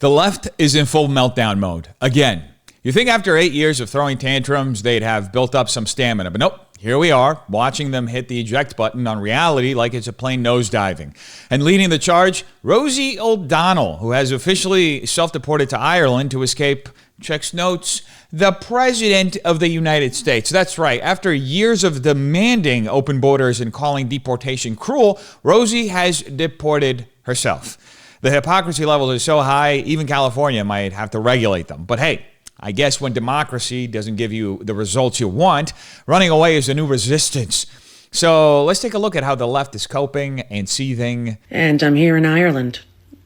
The left is in full meltdown mode. Again, you think after 8 years of throwing tantrums, they'd have built up some stamina, but nope. Here we are, watching them hit the eject button on reality like it's a plane nosediving. And leading the charge, Rosie O'Donnell, who has officially self-deported to Ireland to escape, checks notes, the President of the United States. That's right. After years of demanding open borders and calling deportation cruel, Rosie has deported herself. The hypocrisy levels are so high, even California might have to regulate them. But hey, I guess when democracy doesn't give you the results you want, running away is the new resistance. So let's take a look at how the left is coping and seething. And I'm here in Ireland,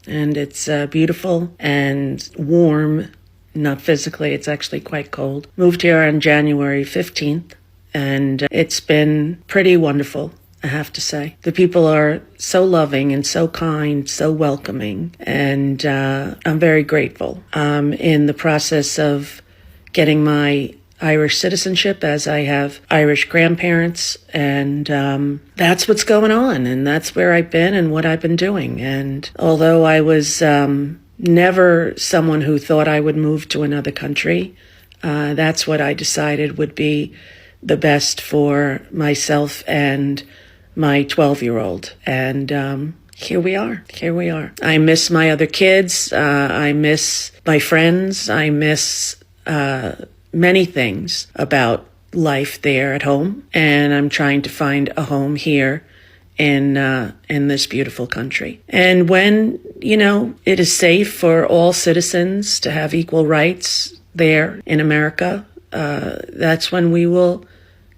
and it's beautiful and warm. Not physically, it's actually quite cold. Moved here on January 15th, and it's been pretty wonderful, I have to say. The people are so loving and so kind, so welcoming, and I'm very grateful. I'm in the process of getting my Irish citizenship, as I have Irish grandparents, and that's what's going on, and that's where I've been and what I've been doing. And although I was never someone who thought I would move to another country, that's what I decided would be the best for myself and my 12-year-old. And here we are. I miss my other kids. I miss my friends. I miss many things about life there at home. And I'm trying to find a home here in this beautiful country. And when, it is safe for all citizens to have equal rights there in America, that's when we will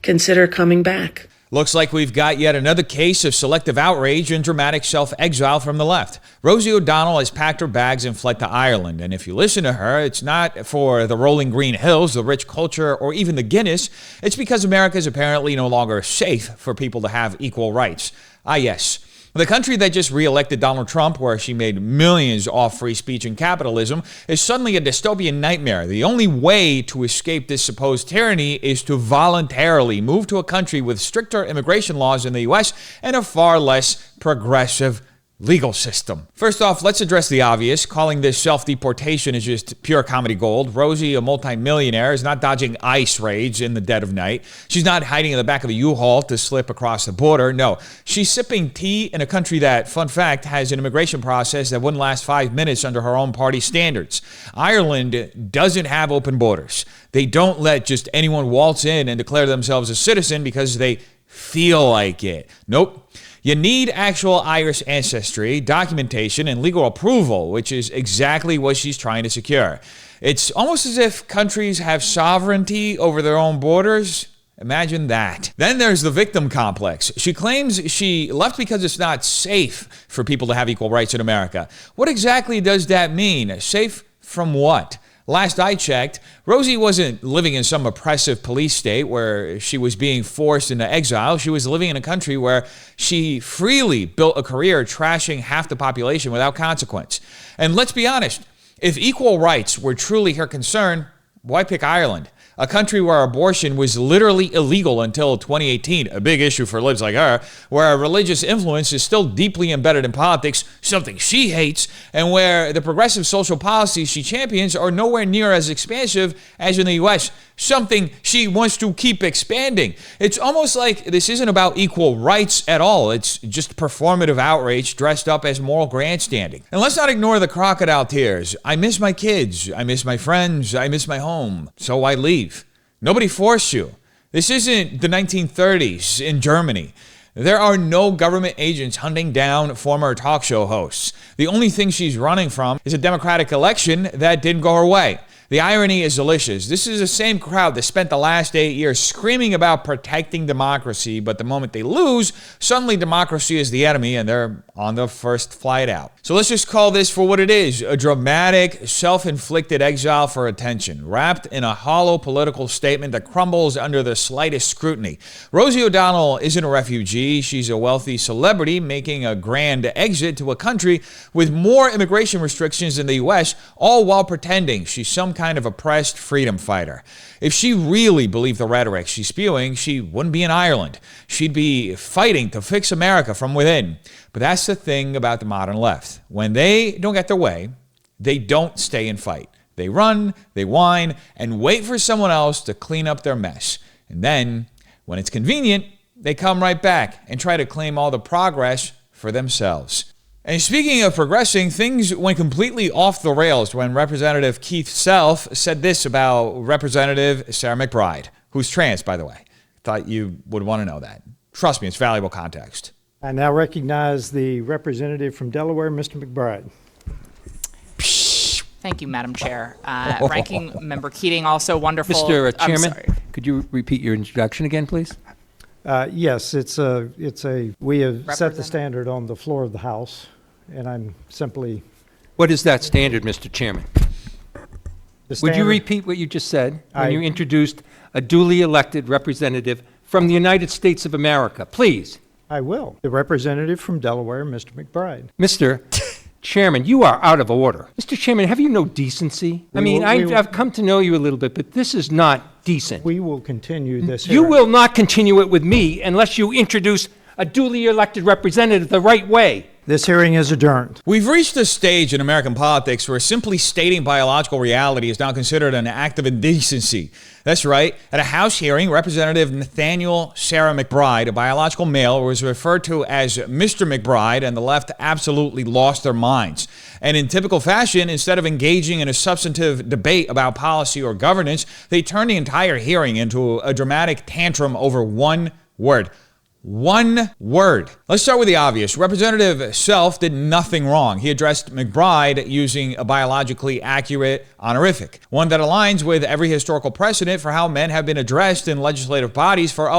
consider coming back. Looks like we've got yet another case of selective outrage and dramatic self-exile from the left. Rosie O'Donnell has packed her bags and fled to Ireland. And if you listen to her, it's not for the rolling green hills, the rich culture, or even the Guinness. It's because America is apparently no longer safe for people to have equal rights. Ah, yes. The country that just re-elected Donald Trump, where she made millions off free speech and capitalism, is suddenly a dystopian nightmare. The only way to escape this supposed tyranny is to voluntarily move to a country with stricter immigration laws in the U.S. and a far less progressive legal system. First off, let's address the obvious. Calling this self-deportation is just pure comedy gold. Rosie, a multimillionaire, is not dodging ICE raids in the dead of night. She's not hiding in the back of a U-Haul to slip across the border. No, she's sipping tea in a country that, fun fact, has an immigration process that wouldn't last 5 minutes under her own party standards. Ireland doesn't have open borders. They don't let just anyone waltz in and declare themselves a citizen because they feel like it. Nope. You need actual Irish ancestry, documentation, and legal approval, which is exactly what she's trying to secure. It's almost as if countries have sovereignty over their own borders. Imagine that. Then there's the victim complex. She claims she left because it's not safe for people to have equal rights in America. What exactly does that mean? Safe from what? Last I checked, Rosie wasn't living in some oppressive police state where she was being forced into exile. She was living in a country where she freely built a career trashing half the population without consequence. And let's be honest, if equal rights were truly her concern, why pick Ireland? A country where abortion was literally illegal until 2018, a big issue for libs like her, where religious influence is still deeply embedded in politics, something she hates, and where the progressive social policies she champions are nowhere near as expansive as in the U.S., something she wants to keep expanding. It's almost like this isn't about equal rights at all. It's just performative outrage dressed up as moral grandstanding. And let's not ignore the crocodile tears. I miss my kids. I miss my friends. I miss my home. So I leave. Nobody forced you. This isn't the 1930s in Germany. There are no government agents hunting down former talk show hosts. The only thing she's running from is a democratic election that didn't go her way. The irony is delicious. This is the same crowd that spent the last 8 years screaming about protecting democracy, but the moment they lose, suddenly democracy is the enemy and they're on the first flight out. So let's just call this for what it is, a dramatic, self-inflicted exile for attention, wrapped in a hollow political statement that crumbles under the slightest scrutiny. Rosie O'Donnell isn't a refugee. She's a wealthy celebrity making a grand exit to a country with more immigration restrictions than the U.S., all while pretending she's some kind of oppressed freedom fighter. If she really believed the rhetoric she's spewing, she wouldn't be in Ireland. She'd be fighting to fix America from within. But that's the thing about the modern left. When they don't get their way, They don't stay and fight. They run, they whine, and wait for someone else to clean up their mess. And then, when it's convenient, they come right back and try to claim all the progress for themselves. And speaking of progressing, things went completely off the rails when Representative Keith Self said this about Representative Sarah McBride, who's trans, by the way. Thought you would want to know that. Trust me, it's valuable context. I now recognize the representative from Delaware, Mr. McBride. Thank you, Madam Chair. Ranking Member Keating, also wonderful. Mr. Chairman, could you repeat your introduction again, please? Yes, we have set the standard on the floor of the House, and I'm simply... What is that standard, Mr. Chairman? Would you repeat what you just said when you introduced a duly elected representative from the United States of America? Please. I will. The representative from Delaware, Mr. McBride. Mr. Chairman, you are out of order. Mr. Chairman, have you no decency? I've come to know you a little bit, but this is not decent. We will continue this You hearing. will not continue it with me unless you introduce a duly elected representative the right way. This hearing is adjourned. We've reached a stage in American politics where simply stating biological reality is now considered an act of indecency. That's right. At a House hearing, Representative Nathaniel Sarah McBride, a biological male, was referred to as Mr. McBride, and the left absolutely lost their minds. And in typical fashion, instead of engaging in a substantive debate about policy or governance, they turned the entire hearing into a dramatic tantrum over one word. One word. Let's start with the obvious. Representative Self did nothing wrong. He addressed McBride using a biologically accurate honorific, one that aligns with every historical precedent for how men have been addressed in legislative bodies for,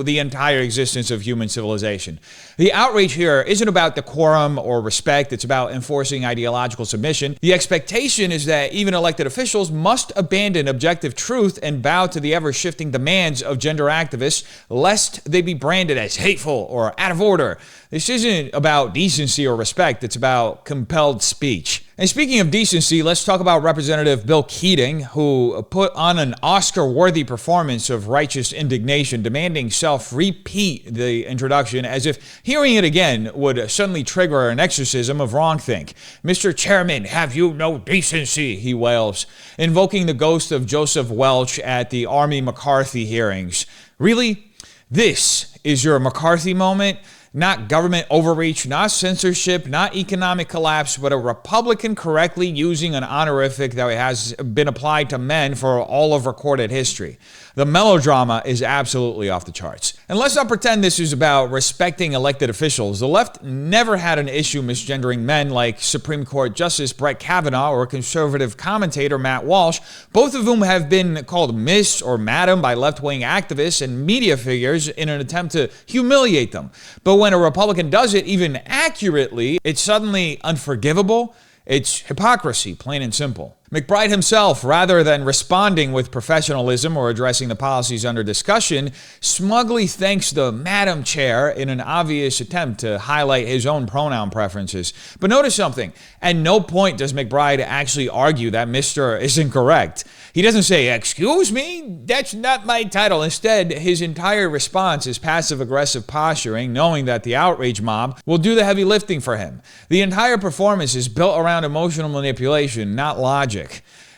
the entire existence of human civilization. The outrage here isn't about decorum or respect. It's about enforcing ideological submission. The expectation is that even elected officials must abandon objective truth and bow to the ever-shifting demands of gender activists, lest they be branded as hateful or out of order. This isn't about decency or respect. It's about compelled speech. And speaking of decency, let's talk about Representative Bill Keating, who put on an Oscar-worthy performance of righteous indignation, demanding Self repeat the introduction as if hearing it again would suddenly trigger an exorcism of wrongthink. "Mr. Chairman, have you no decency?" he wails, invoking the ghost of Joseph Welch at the Army McCarthy hearings. Really? This is your McCarthy moment? Not government overreach, not censorship, not economic collapse, but a Republican correctly using an honorific that has been applied to men for all of recorded history. The melodrama is absolutely off the charts. And let's not pretend this is about respecting elected officials. The left never had an issue misgendering men like Supreme Court Justice Brett Kavanaugh or conservative commentator Matt Walsh, both of whom have been called Miss or Madam by left-wing activists and media figures in an attempt to humiliate them. But when a Republican does it even accurately, it's suddenly unforgivable. It's hypocrisy, plain and simple. McBride himself, rather than responding with professionalism or addressing the policies under discussion, smugly thanks the Madam Chair in an obvious attempt to highlight his own pronoun preferences. But notice something. At no point does McBride actually argue that Mr. is incorrect. He doesn't say, "Excuse me, that's not my title." Instead, his entire response is passive-aggressive posturing, knowing that the outrage mob will do the heavy lifting for him. The entire performance is built around emotional manipulation, not logic.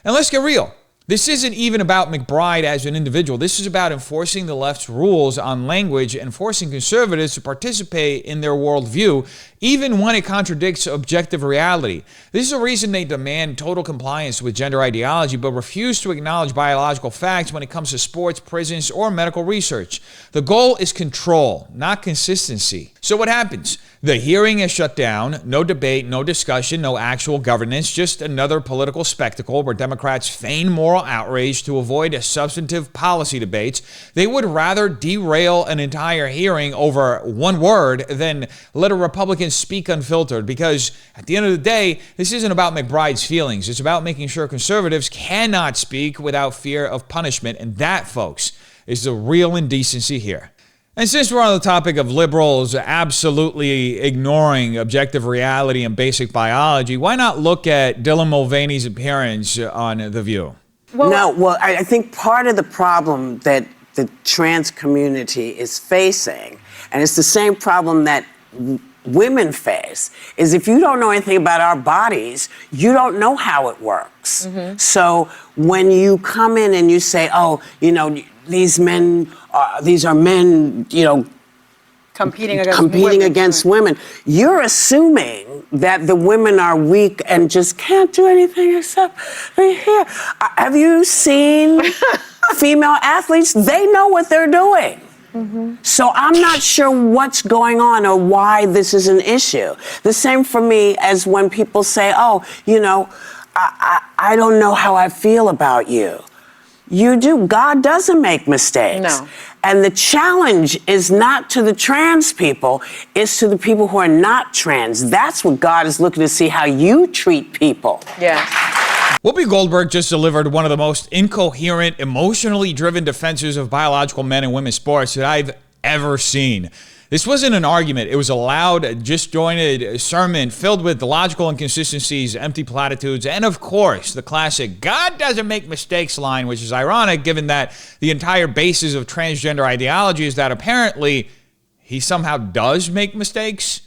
And let's get real. This isn't even about McBride as an individual. This is about enforcing the left's rules on language and forcing conservatives to participate in their worldview, even when it contradicts objective reality. This is a reason they demand total compliance with gender ideology, but refuse to acknowledge biological facts when it comes to sports, prisons, or medical research. The goal is control, not consistency. So what happens? The hearing is shut down, no debate, no discussion, no actual governance, just another political spectacle where Democrats feign moral outrage to avoid substantive policy debates. They would rather derail an entire hearing over one word than let a Republican speak unfiltered, because at the end of the day, this isn't about McBride's feelings. It's about making sure conservatives cannot speak without fear of punishment, and that, folks, is the real indecency here. And since we're on the topic of liberals absolutely ignoring objective reality and basic biology, why not look at Dylan Mulvaney's appearance on The View? I think part of the problem that the trans community is facing, and it's the same problem that women face is if you don't know anything about our bodies, you don't know how it works. So when you come in and you say, oh, you know, these are men, you know, competing against women, you're assuming that the women are weak and just can't do anything except be here. Have you seen female athletes? They know what they're doing. So I'm not sure what's going on or why this is an issue. The same for me as when people say, oh, you know, I don't know how I feel about you. You do. God doesn't make mistakes. No. And the challenge is not to the trans people, it's to the people who are not trans. That's what God is looking to see, how you treat people. Yeah. Whoopi Goldberg just delivered one of the most incoherent, emotionally driven defenses of biological men and women's sports that I've ever seen. This wasn't an argument. It was a loud, disjointed sermon filled with logical inconsistencies, empty platitudes, and of course, the classic God doesn't make mistakes line, which is ironic given that the entire basis of transgender ideology is that apparently he somehow does make mistakes.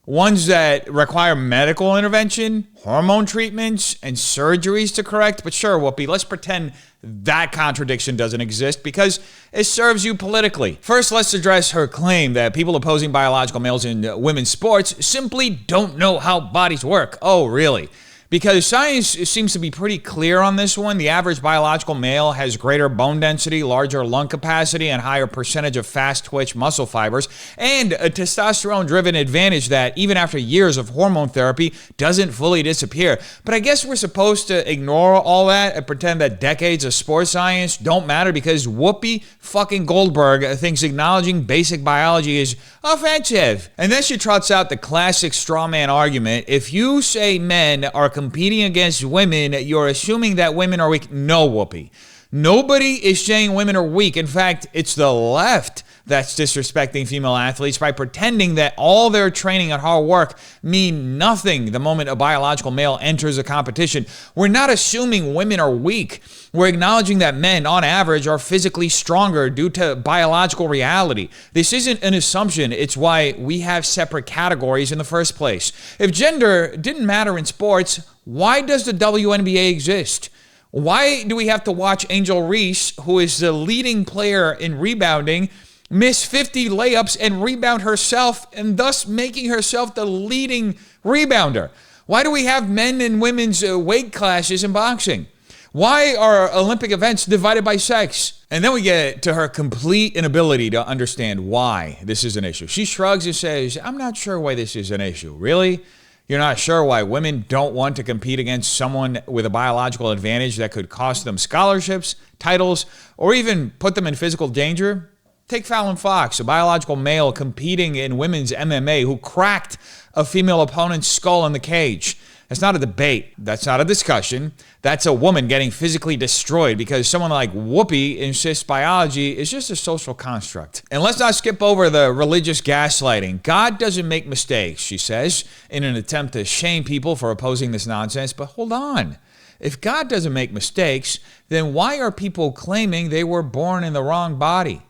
Ones that require medical intervention, hormone treatments, and surgeries to correct. But sure, Whoopi, let's pretend that contradiction doesn't exist because it serves you politically. First, let's address her claim that people opposing biological males in women's sports simply don't know how bodies work. Oh, really? Because science seems to be pretty clear on this one. The average biological male has greater bone density, larger lung capacity, and higher percentage of fast-twitch muscle fibers, and a testosterone-driven advantage that, even after years of hormone therapy, doesn't fully disappear. But I guess we're supposed to ignore all that and pretend that decades of sports science don't matter because Whoopi fucking Goldberg thinks acknowledging basic biology is offensive. And then she trots out the classic straw man argument. If you say men are competing against women, you're assuming that women are weak. No, Whoopi. Nobody is saying women are weak. In fact, it's the left that's disrespecting female athletes by pretending that all their training and hard work mean nothing the moment a biological male enters a competition. We're not assuming women are weak. We're acknowledging that men, on average, are physically stronger due to biological reality. This isn't an assumption. It's why we have separate categories in the first place. If gender didn't matter in sports, why does the WNBA exist? Why do we have to watch Angel Reese, who is the leading player in rebounding, miss 50 layups and rebound herself and thus making herself the leading rebounder? Why do we have men and women's weight classes in boxing? Why are Olympic events divided by sex? And then we get to her complete inability to understand why this is an issue. She shrugs and says, I'm not sure why this is an issue. Really? You're not sure why women don't want to compete against someone with a biological advantage that could cost them scholarships, titles, or even put them in physical danger? Take Fallon Fox, a biological male competing in women's MMA who cracked a female opponent's skull in the cage. That's not a debate. That's not a discussion. That's a woman getting physically destroyed because someone like Whoopi insists biology is just a social construct. And let's not skip over the religious gaslighting. God doesn't make mistakes, she says, in an attempt to shame people for opposing this nonsense. But hold on. If God doesn't make mistakes, then why are people claiming they were born in the wrong body?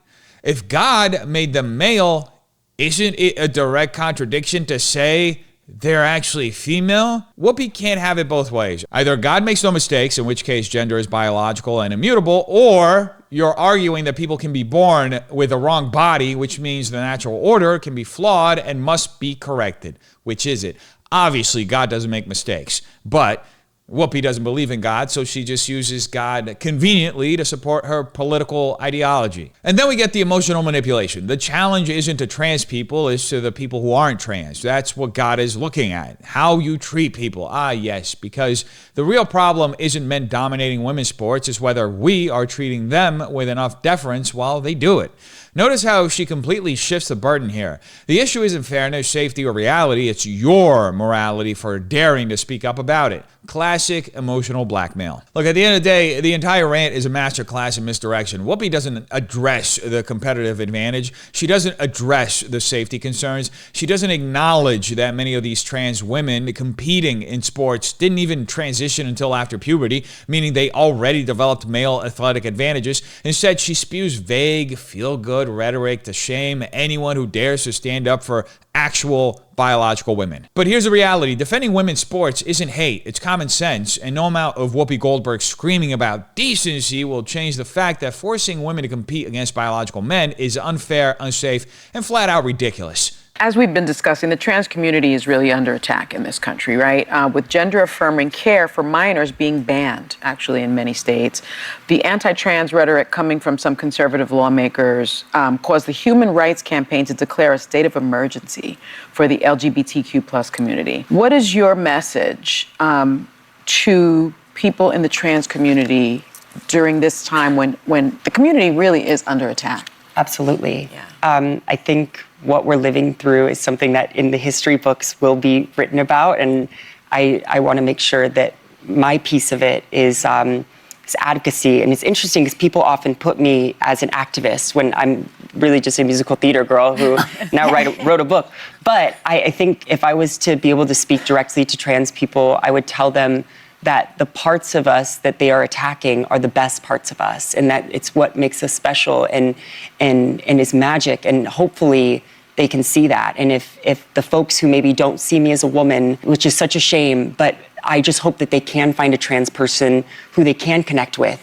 If God made them male, isn't it a direct contradiction to say they're actually female? Whoopi can't have it both ways. Either God makes no mistakes, in which case gender is biological and immutable, or you're arguing that people can be born with the wrong body, which means the natural order can be flawed and must be corrected. Which is it? Obviously, God doesn't make mistakes, but Whoopi doesn't believe in God, so she just uses God conveniently to support her political ideology. And then we get the emotional manipulation. The challenge isn't to trans people, it's to the people who aren't trans. That's what God is looking at. How you treat people. Ah, yes, because the real problem isn't men dominating women's sports, it's whether we are treating them with enough deference while they do it. Notice how she completely shifts the burden here. The issue isn't fairness, safety, or reality. It's your morality for daring to speak up about it. Classic emotional blackmail. Look, at the end of the day, the entire rant is a masterclass in misdirection. Whoopi doesn't address the competitive advantage. She doesn't address the safety concerns. She doesn't acknowledge that many of these trans women competing in sports didn't even transition until after puberty, meaning they already developed male athletic advantages. Instead, she spews vague, feel-good Hollywood rhetoric to shame anyone who dares to stand up for actual biological women. But here's the reality. Defending women's sports isn't hate. It's common sense. And no amount of Whoopi Goldberg screaming about decency will change the fact that forcing women to compete against biological men is unfair, unsafe, and flat out ridiculous. As we've been discussing, the trans community is really under attack in this country, right? With gender-affirming care for minors being banned, actually, in many states. The anti-trans rhetoric coming from some conservative lawmakers caused the Human Rights Campaign to declare a state of emergency for the LGBTQ plus community. What is your message to people in the trans community during this time when the community really is under attack? Absolutely. Yeah. I think what we're living through is something that in the history books will be written about, and I want to make sure that my piece of it is advocacy. And it's interesting because people often put me as an activist when I'm really just a musical theater girl who now wrote a book. But I think if I was to be able to speak directly to trans people, I would tell them that the parts of us that they are attacking are the best parts of us, and that it's what makes us special and is magic, and hopefully they can see that. And if the folks who maybe don't see me as a woman, which is such a shame, but I just hope that they can find a trans person who they can connect with,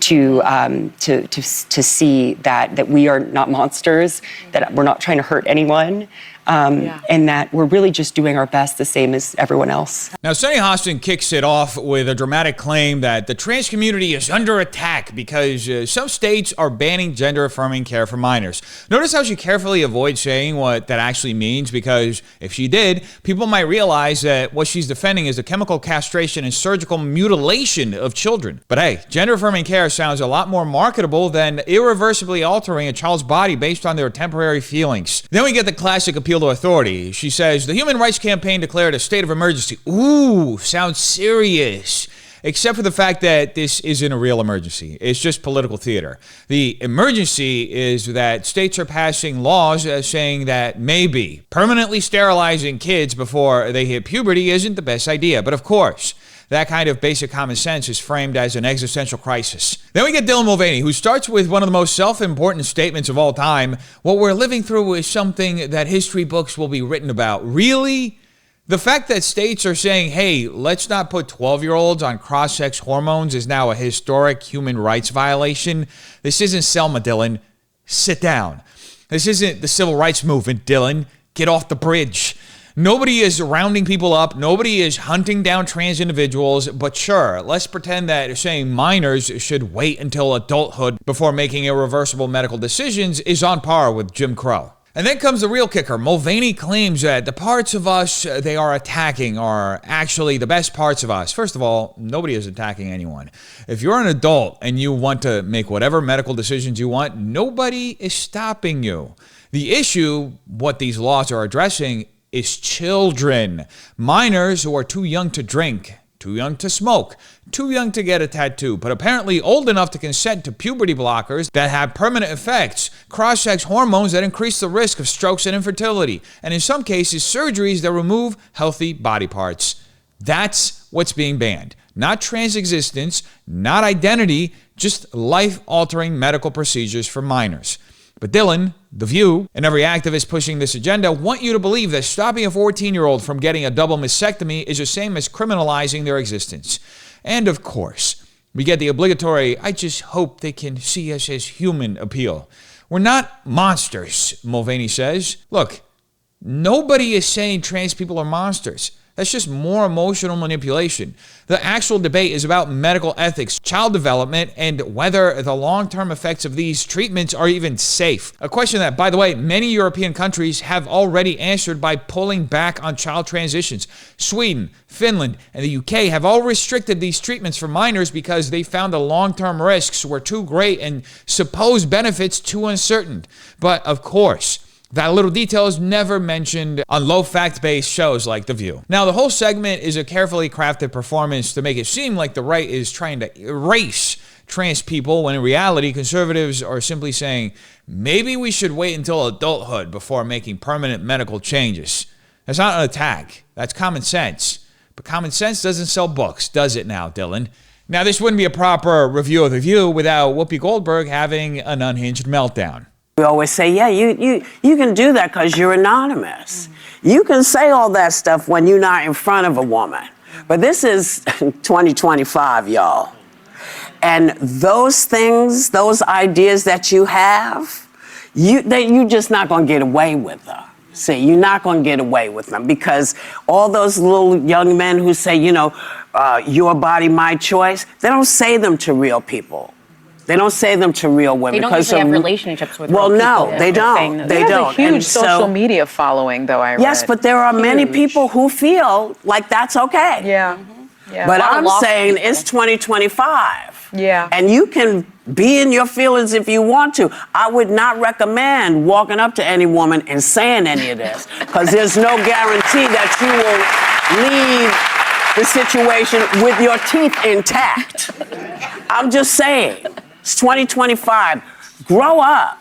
to see that we are not monsters, that we're not trying to hurt anyone, and that we're really just doing our best the same as everyone else. Now, Sunny Hostin kicks it off with a dramatic claim that the trans community is under attack because some states are banning gender-affirming care for minors. Notice how she carefully avoids saying what that actually means, because if she did, people might realize that what she's defending is the chemical castration and surgical mutilation of children. But hey, gender-affirming care sounds a lot more marketable than irreversibly altering a child's body based on their temporary feelings. Then we get the classic appeal to authority. She says, the Human Rights Campaign declared a state of emergency. Ooh, sounds serious. Except for the fact that this isn't a real emergency. It's just political theater. The emergency is that states are passing laws saying that maybe permanently sterilizing kids before they hit puberty isn't the best idea. But of course, that kind of basic common sense is framed as an existential crisis. Then we get Dylan Mulvaney, who starts with one of the most self-important statements of all time. What we're living through is something that history books will be written about. Really? The fact that states are saying, hey, let's not put 12-year-olds on cross-sex hormones is now a historic human rights violation. This isn't Selma, Dylan. Sit down. This isn't the civil rights movement, Dylan. Get off the bridge. Nobody is rounding people up. Nobody is hunting down trans individuals. But sure, let's pretend that saying minors should wait until adulthood before making irreversible medical decisions is on par with Jim Crow. And then comes the real kicker. Mulvaney claims that the parts of us they are attacking are actually the best parts of us. First of all, nobody is attacking anyone. If you're an adult and you want to make whatever medical decisions you want, nobody is stopping you. The issue, what these laws are addressing, is children. Minors who are too young to drink, too young to smoke, too young to get a tattoo, but apparently old enough to consent to puberty blockers that have permanent effects, cross-sex hormones that increase the risk of strokes and infertility, and in some cases, surgeries that remove healthy body parts. That's what's being banned. Not trans existence, not identity, just life-altering medical procedures for minors. But Dylan, The View, and every activist pushing this agenda want you to believe that stopping a 14-year-old from getting a double mastectomy is the same as criminalizing their existence. And of course, we get the obligatory, I just hope they can see us as human appeal. We're not monsters, Mulvaney says. Look, nobody is saying trans people are monsters. That's just more emotional manipulation. The actual debate is about medical ethics, child development, and whether the long-term effects of these treatments are even safe. A question that, by the way, many European countries have already answered by pulling back on child transitions. Sweden, Finland, and the UK have all restricted these treatments for minors because they found the long-term risks were too great and supposed benefits too uncertain. But of course, that little detail is never mentioned on low fact-based shows like The View. Now, the whole segment is a carefully crafted performance to make it seem like the right is trying to erase trans people, when in reality, conservatives are simply saying, maybe we should wait until adulthood before making permanent medical changes. That's not an attack. That's common sense. But common sense doesn't sell books, does it now, Dylan? Now, this wouldn't be a proper review of The View without Whoopi Goldberg having an unhinged meltdown. We always say, yeah, you can do that because you're anonymous. You can say all that stuff when you're not in front of a woman. But this is 2025, y'all. And those things, those ideas that you have, you're just not going to get away with them. See, you're not going to get away with them because all those little young men who say, your body, my choice, they don't say them to real people. They don't say them to real women. They don't usually have relationships with real people. Well, no, they don't. They don't. They have a huge social media following, though, I read. Yes, but there are many people who feel like that's okay. Yeah. Yeah. But I'm saying it's 2025. Yeah. And you can be in your feelings if you want to. I would not recommend walking up to any woman and saying any of this because there's no guarantee that you will leave the situation with your teeth intact. I'm just saying. It's 2025. Grow up.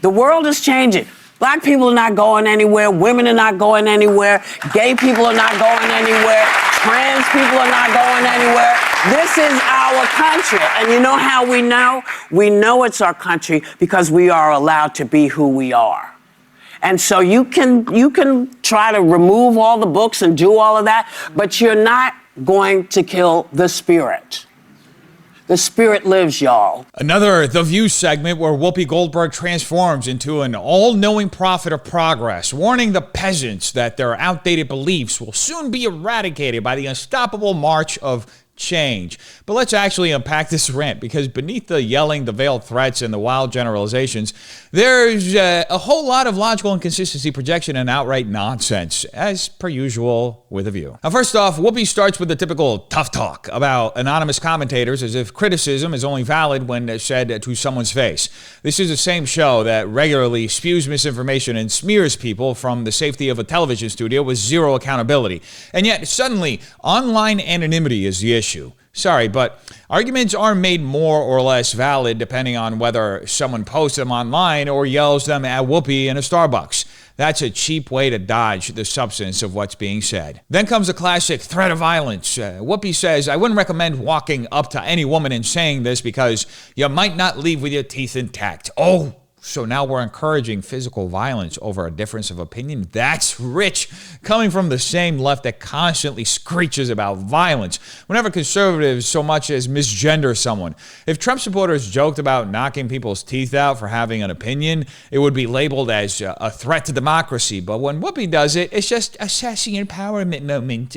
The world is changing. Black people are not going anywhere. Women are not going anywhere. Gay people are not going anywhere. Trans people are not going anywhere. This is our country. And you know how we know? We know it's our country because we are allowed to be who we are. And so you can try to remove all the books and do all of that, but you're not going to kill the spirit. The spirit lives, y'all. Another The View segment where Whoopi Goldberg transforms into an all-knowing prophet of progress, warning the peasants that their outdated beliefs will soon be eradicated by the unstoppable march of change. But let's actually unpack this rant, because beneath the yelling, the veiled threats, and the wild generalizations, there's a whole lot of logical inconsistency, projection, and outright nonsense, as per usual with The View. Now, first off, Whoopi starts with the typical tough talk about anonymous commentators as if criticism is only valid when said to someone's face. This is the same show that regularly spews misinformation and smears people from the safety of a television studio with zero accountability. And yet, suddenly, online anonymity is the issue. Sorry, but arguments are made more or less valid depending on whether someone posts them online or yells them at Whoopi in a Starbucks. That's a cheap way to dodge the substance of what's being said. Then comes the classic threat of violence. Whoopi says, I wouldn't recommend walking up to any woman and saying this because you might not leave with your teeth intact. Oh, so now we're encouraging physical violence over a difference of opinion? That's rich, coming from the same left that constantly screeches about violence whenever conservatives so much as misgender someone. If Trump supporters joked about knocking people's teeth out for having an opinion, it would be labeled as a threat to democracy. But when Whoopi does it, it's just a sassy empowerment moment.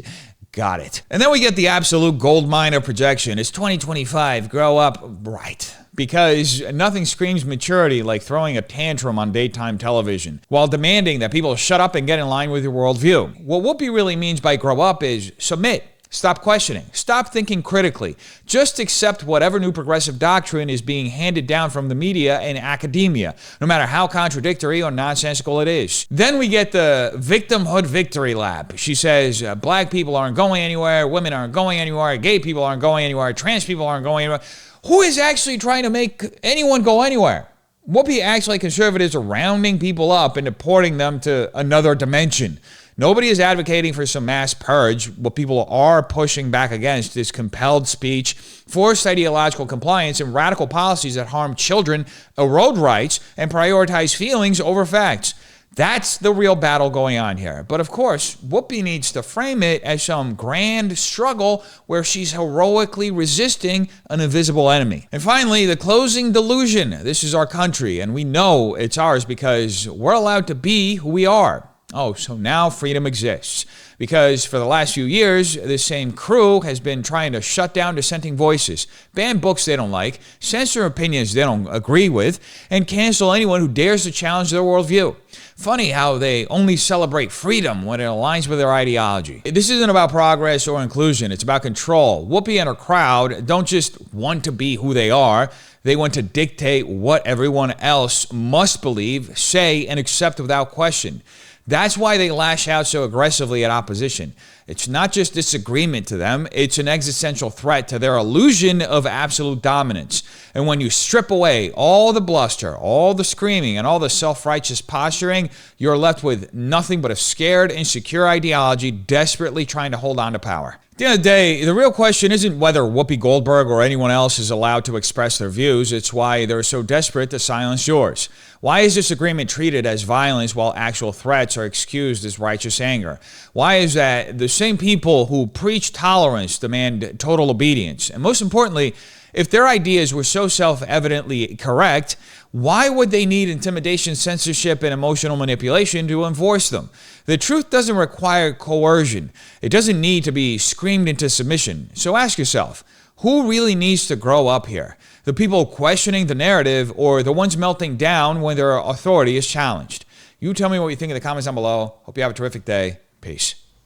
Got it. And then we get the absolute gold mine of projection. It's 2025. Grow up. Right. Because nothing screams maturity like throwing a tantrum on daytime television while demanding that people shut up and get in line with your worldview. What Whoopi really means by grow up is submit. Stop questioning. Stop thinking critically. Just accept whatever new progressive doctrine is being handed down from the media and academia, no matter how contradictory or nonsensical it is. Then we get the victimhood victory lap. She says black people aren't going anywhere, women aren't going anywhere, gay people aren't going anywhere, trans people aren't going anywhere. Who is actually trying to make anyone go anywhere? Whoopi acts like conservatives are rounding people up and deporting them to another dimension. Nobody is advocating for some mass purge. What people are pushing back against is compelled speech, forced ideological compliance, and radical policies that harm children, erode rights, and prioritize feelings over facts. That's the real battle going on here. But of course, Whoopi needs to frame it as some grand struggle where she's heroically resisting an invisible enemy. And finally, the closing delusion. This is our country, and we know it's ours because we're allowed to be who we are. Oh, so now freedom exists. Because for the last few years, this same crew has been trying to shut down dissenting voices, ban books they don't like, censor opinions they don't agree with, and cancel anyone who dares to challenge their worldview. Funny how they only celebrate freedom when it aligns with their ideology. This isn't about progress or inclusion, it's about control. Whoopi and her crowd don't just want to be who they are, they want to dictate what everyone else must believe, say, and accept without question. That's why they lash out so aggressively at opposition. It's not just disagreement to them, it's an existential threat to their illusion of absolute dominance. And when you strip away all the bluster, all the screaming, and all the self-righteous posturing, you're left with nothing but a scared, insecure ideology desperately trying to hold on to power. At the end of the day, the real question isn't whether Whoopi Goldberg or anyone else is allowed to express their views. It's why they're so desperate to silence yours. Why is disagreement treated as violence while actual threats are excused as righteous anger? Why is that the same people who preach tolerance demand total obedience? And most importantly, if their ideas were so self-evidently correct, why would they need intimidation, censorship, and emotional manipulation to enforce them? The truth doesn't require coercion. It doesn't need to be screamed into submission. So ask yourself, who really needs to grow up here? The people questioning the narrative or the ones melting down when their authority is challenged? You tell me what you think in the comments down below. Hope you have a terrific day. Peace.